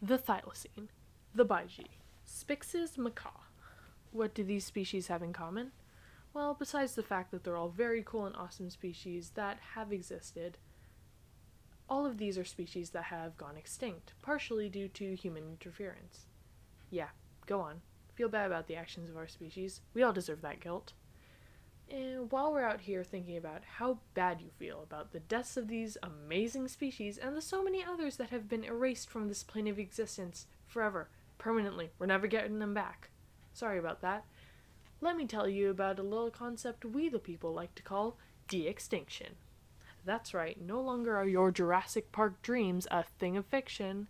The thylacine, the Baiji, Spix's macaw. What do these species have in common? Well, besides the fact that they're all very cool and awesome species that have existed, all of these are species that have gone extinct, partially due to human interference. Yeah, go on. Feel bad about the actions of our species. We all deserve that guilt. And while we're out here thinking about how bad you feel about the deaths of these amazing species and the so many others that have been erased from this plane of existence forever, permanently, we're never getting them back. Sorry about that. Let me tell you about a little concept we the people like to call de-extinction. That's right, no longer are your Jurassic Park dreams a thing of fiction.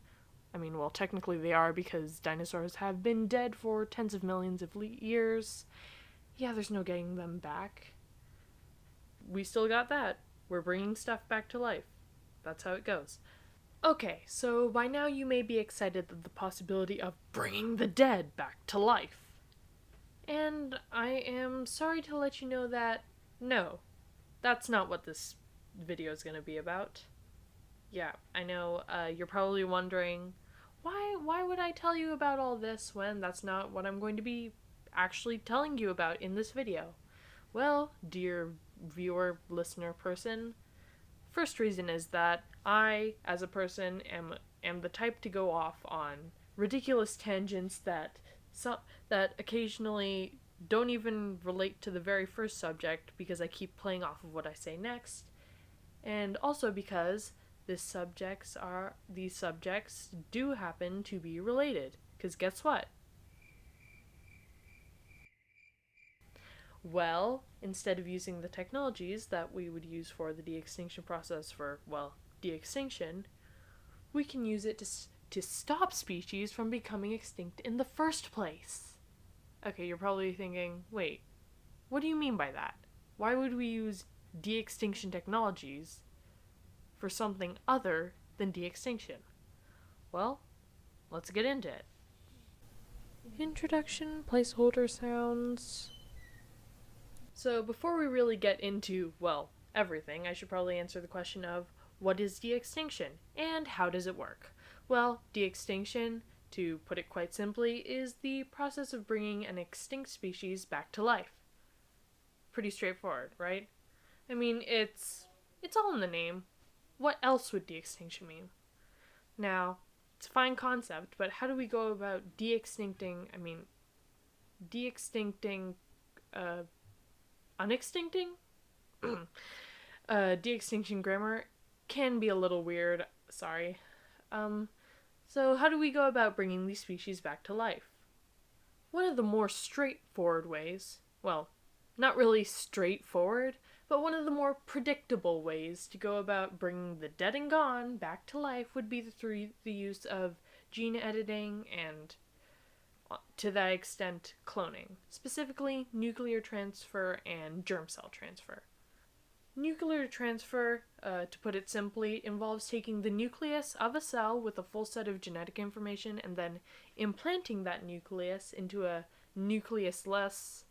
I mean, well, technically they are because dinosaurs have been dead for tens of millions of years. Yeah, there's no getting them back. We still got that. We're bringing stuff back to life. That's how it goes. Okay, so by now you may be excited at the possibility of bringing the dead back to life. And I am sorry to let you know that, no, that's not what this video is going to be about. Yeah, I know, you're probably wondering, why would I tell you about all this when that's not what I'm going to be actually telling you about in this video? Well, dear viewer, listener, person, first reason is that I, as a person, am the type to go off on ridiculous tangents that occasionally don't even relate to the very first subject because I keep playing off of what I say next, and also because these subjects do happen to be related. Because guess what? Well, instead of using the technologies that we would use for the de-extinction process for, well, de-extinction, we can use it to stop species from becoming extinct in the first place. Okay, you're probably thinking, wait, what do you mean by that? Why would we use de-extinction technologies for something other than de-extinction? Well, let's get into it. Introduction, placeholder sounds. So before we really get into, well, everything, I should probably answer the question of, what is de-extinction and how does it work? Well, de-extinction, to put it quite simply, is the process of bringing an extinct species back to life. Pretty straightforward, right? I mean, it's all in the name. What else would de-extinction mean? Now, it's a fine concept, but how do we go about de-extincting, unextincting? De-extinction grammar can be a little weird, sorry. So how do we go about bringing these species back to life? One of the more straightforward ways, well, not really straightforward, but one of the more predictable ways to go about bringing the dead and gone back to life would be through the use of gene editing and, to that extent, cloning. Specifically, nuclear transfer and germ cell transfer. Nuclear transfer, to put it simply, involves taking the nucleus of a cell with a full set of genetic information and then implanting that nucleus into a nucleus-less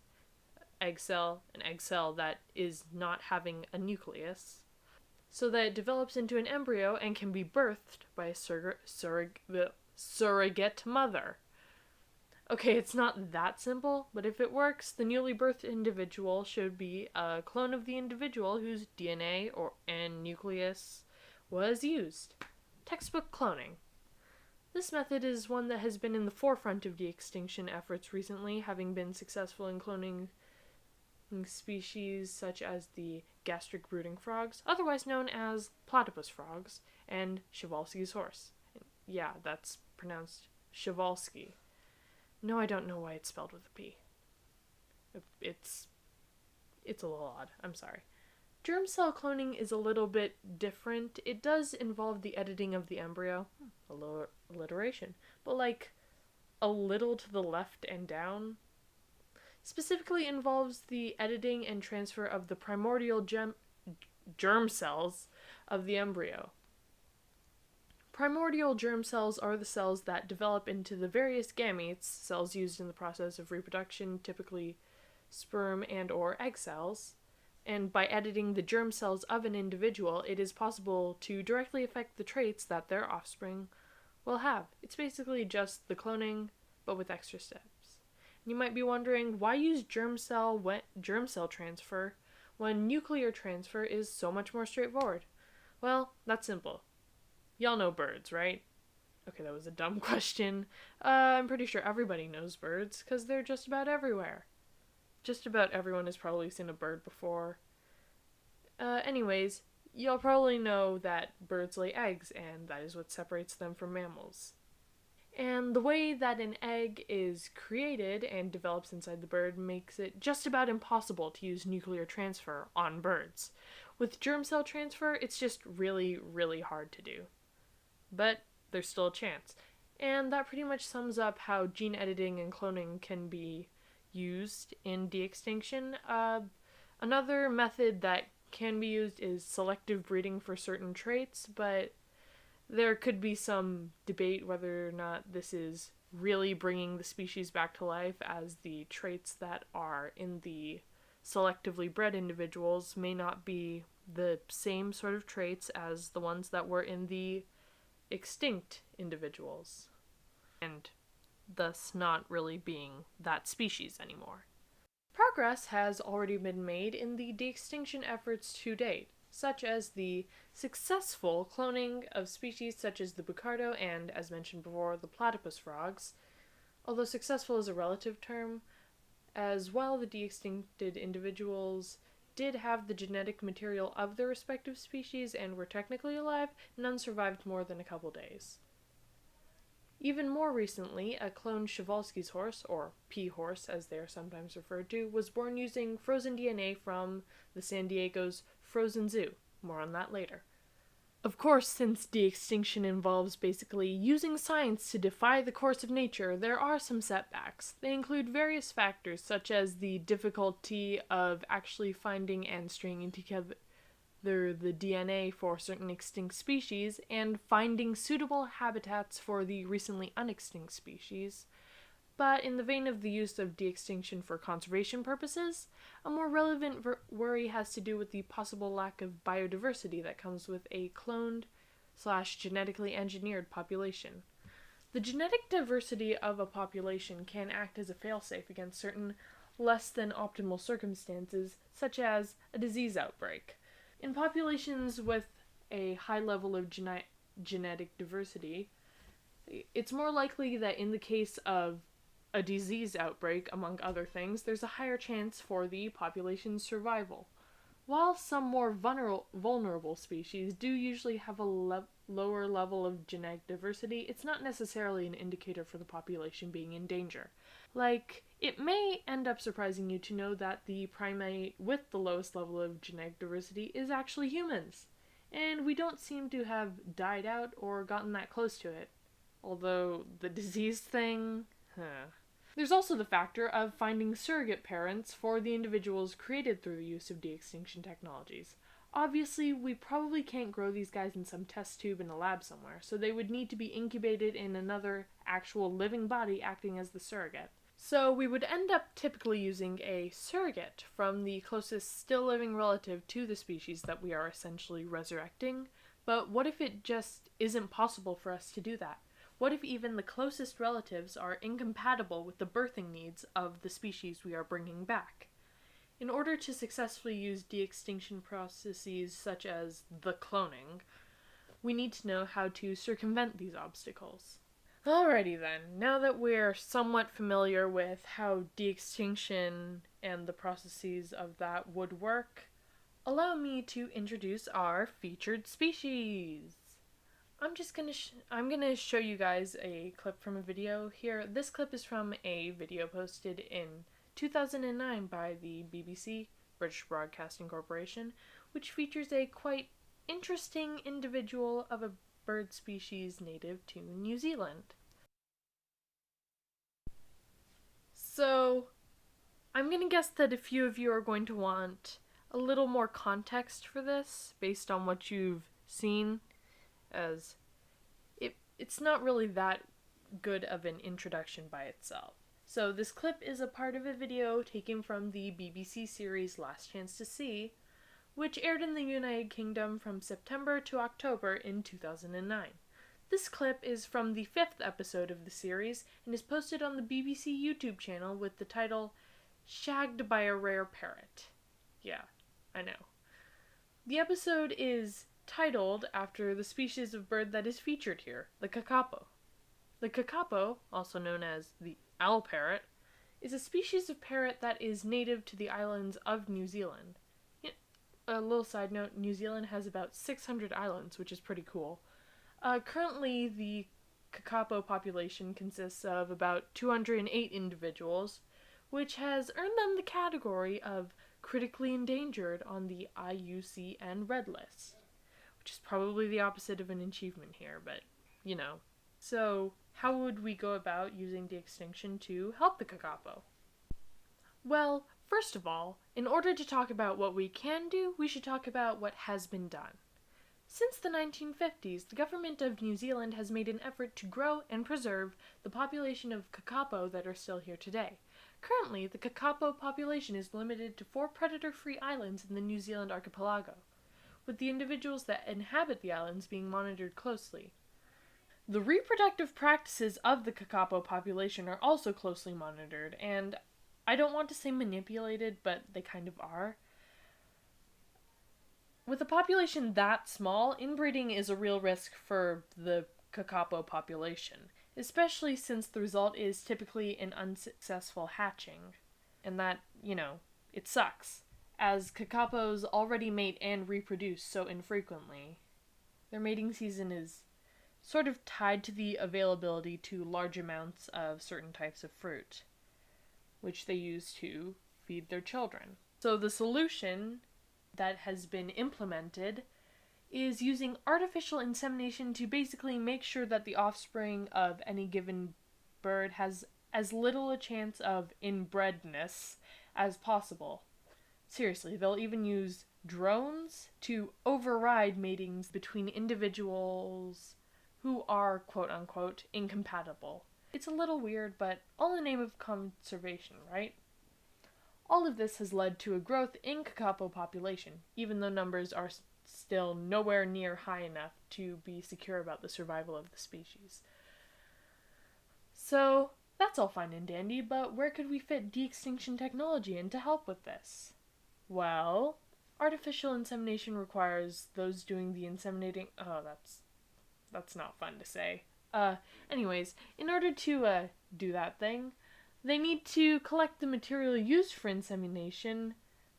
egg cell, an egg cell that is not having a nucleus, so that it develops into an embryo and can be birthed by a surrogate mother. Okay, it's not that simple, but if it works, the newly birthed individual should be a clone of the individual whose DNA and nucleus was used. Textbook cloning. This method is one that has been in the forefront of de-extinction efforts recently, having been successful in cloning species such as the gastric brooding frogs, otherwise known as platypus frogs, and Przewalski's horse. Yeah, that's pronounced Przewalski. No, I don't know why it's spelled with a P. It's a little odd. I'm sorry. Germ cell cloning is a little bit different. It does involve the editing of the embryo. A little alliteration. But like a little to the left and down. Specifically involves the editing and transfer of the primordial germ cells of the embryo. Primordial germ cells are the cells that develop into the various gametes, cells used in the process of reproduction, typically sperm and or egg cells. And by editing the germ cells of an individual, it is possible to directly affect the traits that their offspring will have. It's basically just the cloning, but with extra steps. And you might be wondering, why use germ cell transfer when nuclear transfer is so much more straightforward? Well, that's simple. Y'all know birds, right? Okay, that was a dumb question. I'm pretty sure everybody knows birds, because they're just about everywhere. Just about everyone has probably seen a bird before. Anyways, you'll probably know that birds lay eggs, and that is what separates them from mammals. And the way that an egg is created and develops inside the bird makes it just about impossible to use nuclear transfer on birds. With germ cell transfer, it's just really, really hard to do. But there's still a chance. And that pretty much sums up how gene editing and cloning can be used in de-extinction. Another method that can be used is selective breeding for certain traits, but there could be some debate whether or not this is really bringing the species back to life, as the traits that are in the selectively bred individuals may not be the same sort of traits as the ones that were in the extinct individuals, and thus not really being that species anymore. Progress has already been made in the de-extinction efforts to date, such as the successful cloning of species such as the bucardo and, as mentioned before, the platypus frogs. Although successful is a relative term, as while the de-extincted individuals did have the genetic material of their respective species and were technically alive, none survived more than a couple days. Even more recently, a cloned Przewalski's horse, or P-horse as they are sometimes referred to, was born using frozen DNA from the San Diego's Frozen Zoo. More on that later. Of course, since de-extinction involves basically using science to defy the course of nature, there are some setbacks. They include various factors, such as the difficulty of actually finding and stringing together the DNA for certain extinct species, and finding suitable habitats for the recently unextinct species. But in the vein of the use of de-extinction for conservation purposes, a more relevant worry has to do with the possible lack of biodiversity that comes with a cloned/genetically engineered population. The genetic diversity of a population can act as a failsafe against certain less than optimal circumstances, such as a disease outbreak. In populations with a high level of genetic diversity, it's more likely that in the case of a disease outbreak, among other things, there's a higher chance for the population's survival. While some more vulnerable species do usually have a lower level of genetic diversity, it's not necessarily an indicator for the population being in danger. Like, it may end up surprising you to know that the primate with the lowest level of genetic diversity is actually humans, and we don't seem to have died out or gotten that close to it. Although, the disease thing, There's also the factor of finding surrogate parents for the individuals created through the use of de-extinction technologies. Obviously, we probably can't grow these guys in some test tube in a lab somewhere, so they would need to be incubated in another actual living body acting as the surrogate. So we would end up typically using a surrogate from the closest still living relative to the species that we are essentially resurrecting. But what if it just isn't possible for us to do that? What if even the closest relatives are incompatible with the birthing needs of the species we are bringing back? In order to successfully use de-extinction processes such as the cloning, we need to know how to circumvent these obstacles. Alrighty then, now that we're somewhat familiar with how de-extinction and the processes of that would work, allow me to introduce our featured species. I'm gonna show you guys a clip from a video here. This clip is from a video posted in 2009 by the BBC, British Broadcasting Corporation, which features a quite interesting individual of a bird species native to New Zealand. So, I'm gonna guess that a few of you are going to want a little more context for this, based on what you've seen, as it's not really that good of an introduction by itself. So this clip is a part of a video taken from the BBC series Last Chance to See, which aired in the United Kingdom from September to October in 2009. This clip is from the 5th episode of the series and is posted on the BBC YouTube channel with the title Shagged by a Rare Parrot. Yeah, I know. The episode is titled after the species of bird that is featured here, the kakapo. The kakapo, also known as the owl parrot, is a species of parrot that is native to the islands of New Zealand. A little side note, New Zealand has about 600 islands, which is pretty cool. Currently, the kakapo population consists of about 208 individuals, which has earned them the category of critically endangered on the IUCN Red List, which is probably the opposite of an achievement here, but, you know. So, how would we go about using de-extinction to help the kakapo? Well, first of all, in order to talk about what we can do, we should talk about what has been done. Since the 1950s, the government of New Zealand has made an effort to grow and preserve the population of kakapo that are still here today. Currently, the kakapo population is limited to 4 predator-free islands in the New Zealand archipelago, with the individuals that inhabit the islands being monitored closely. The reproductive practices of the kakapo population are also closely monitored, and I don't want to say manipulated, but they kind of are. With a population that small, inbreeding is a real risk for the kakapo population, especially since the result is typically an unsuccessful hatching. And that, it sucks, as kakapos already mate and reproduce so infrequently. Their mating season is sort of tied to the availability to large amounts of certain types of fruit, which they use to feed their children. So the solution that has been implemented is using artificial insemination to basically make sure that the offspring of any given bird has as little a chance of inbredness as possible. Seriously, they'll even use drones to override matings between individuals who are quote-unquote incompatible. It's a little weird, but all in the name of conservation, right? All of this has led to a growth in kakapo population, even though numbers are still nowhere near high enough to be secure about the survival of the species. So, that's all fine and dandy, but where could we fit de-extinction technology in to help with this? Well, artificial insemination requires those doing the inseminating... Oh, that's not fun to say. Anyways, in order to do that thing, they need to collect the material used for insemination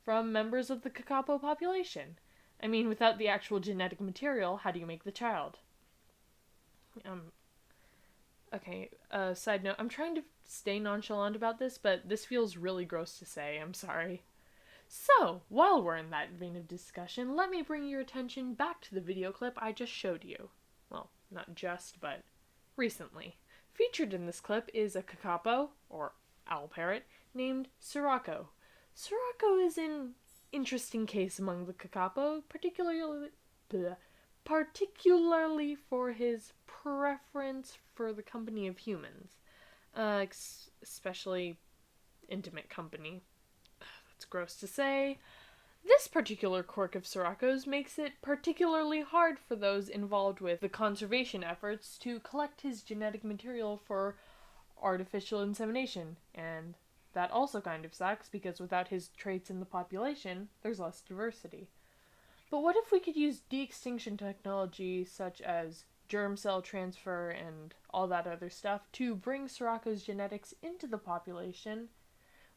from members of the kakapo population. I mean, without the actual genetic material, how do you make the child? Side note, I'm trying to stay nonchalant about this, but this feels really gross to say, I'm sorry. So, while we're in that vein of discussion, let me bring your attention back to the video clip I just showed you. Well, not just, but recently. Featured in this clip is a kakapo, or owl parrot, named Sirocco. Sirocco is an interesting case among the kakapo, particularly for his preference for the company of humans, especially intimate company. That's gross to say. This particular quirk of Sirocco's makes it particularly hard for those involved with the conservation efforts to collect his genetic material for artificial insemination, and that also kind of sucks because without his traits in the population, there's less diversity. But what if we could use de-extinction technology such as germ cell transfer and all that other stuff to bring Sirocco's genetics into the population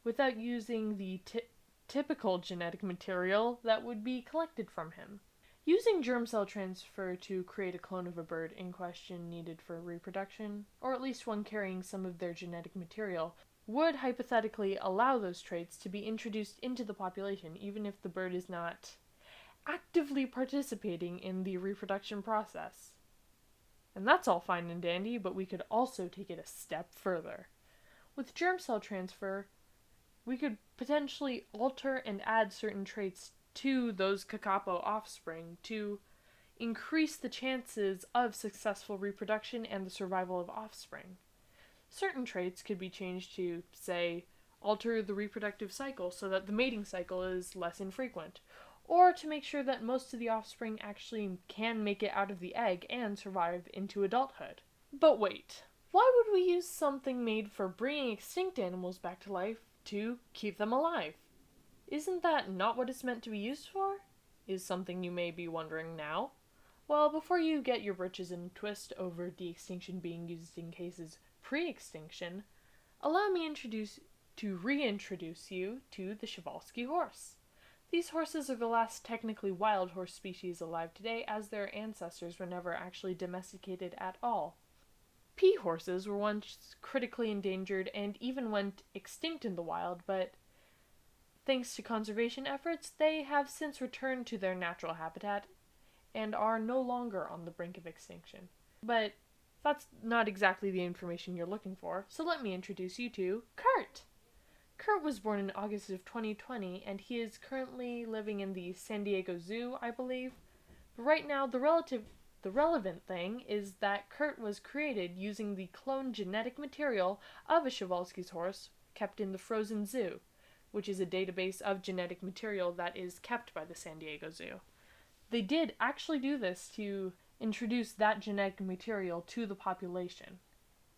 without using the typical genetic material that would be collected from him? Using germ cell transfer to create a clone of a bird in question needed for reproduction, or at least one carrying some of their genetic material, would hypothetically allow those traits to be introduced into the population even if the bird is not actively participating in the reproduction process. And that's all fine and dandy, but we could also take it a step further. With germ cell transfer, we could potentially alter and add certain traits to those kakapo offspring to increase the chances of successful reproduction and the survival of offspring. Certain traits could be changed to, say, alter the reproductive cycle so that the mating cycle is less infrequent, or to make sure that most of the offspring actually can make it out of the egg and survive into adulthood. But wait, why would we use something made for bringing extinct animals back to life to keep them alive? Isn't that not what it's meant to be used for? Is something you may be wondering now. Well, before you get your britches in a twist over de-extinction being used in cases pre-extinction, allow me to reintroduce you to the Przewalski horse. These horses are the last technically wild horse species alive today, as their ancestors were never actually domesticated at all. Pea horses were once critically endangered and even went extinct in the wild, but thanks to conservation efforts, they have since returned to their natural habitat and are no longer on the brink of extinction. But that's not exactly the information you're looking for, so let me introduce you to Kurt. Kurt was born in August of 2020, and he is currently living in the San Diego Zoo, I believe. But right now, the relevant thing is that Kurt was created using the cloned genetic material of a Przewalski's horse kept in the Frozen Zoo, which is a database of genetic material that is kept by the San Diego Zoo. They did actually do this to introduce that genetic material to the population.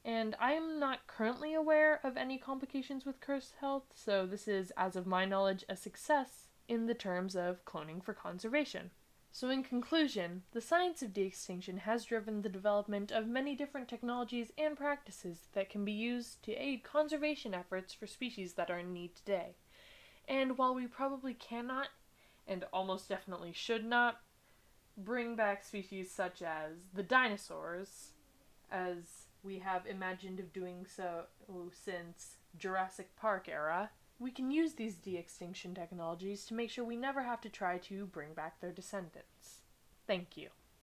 And I am not currently aware of any complications with Kurt's health, so this is, as of my knowledge, a success in the terms of cloning for conservation. So in conclusion, the science of de-extinction has driven the development of many different technologies and practices that can be used to aid conservation efforts for species that are in need today. And while we probably cannot, and almost definitely should not, bring back species such as the dinosaurs, as we have imagined of doing so since Jurassic Park era, we can use these de-extinction technologies to make sure we never have to try to bring back their descendants. Thank you.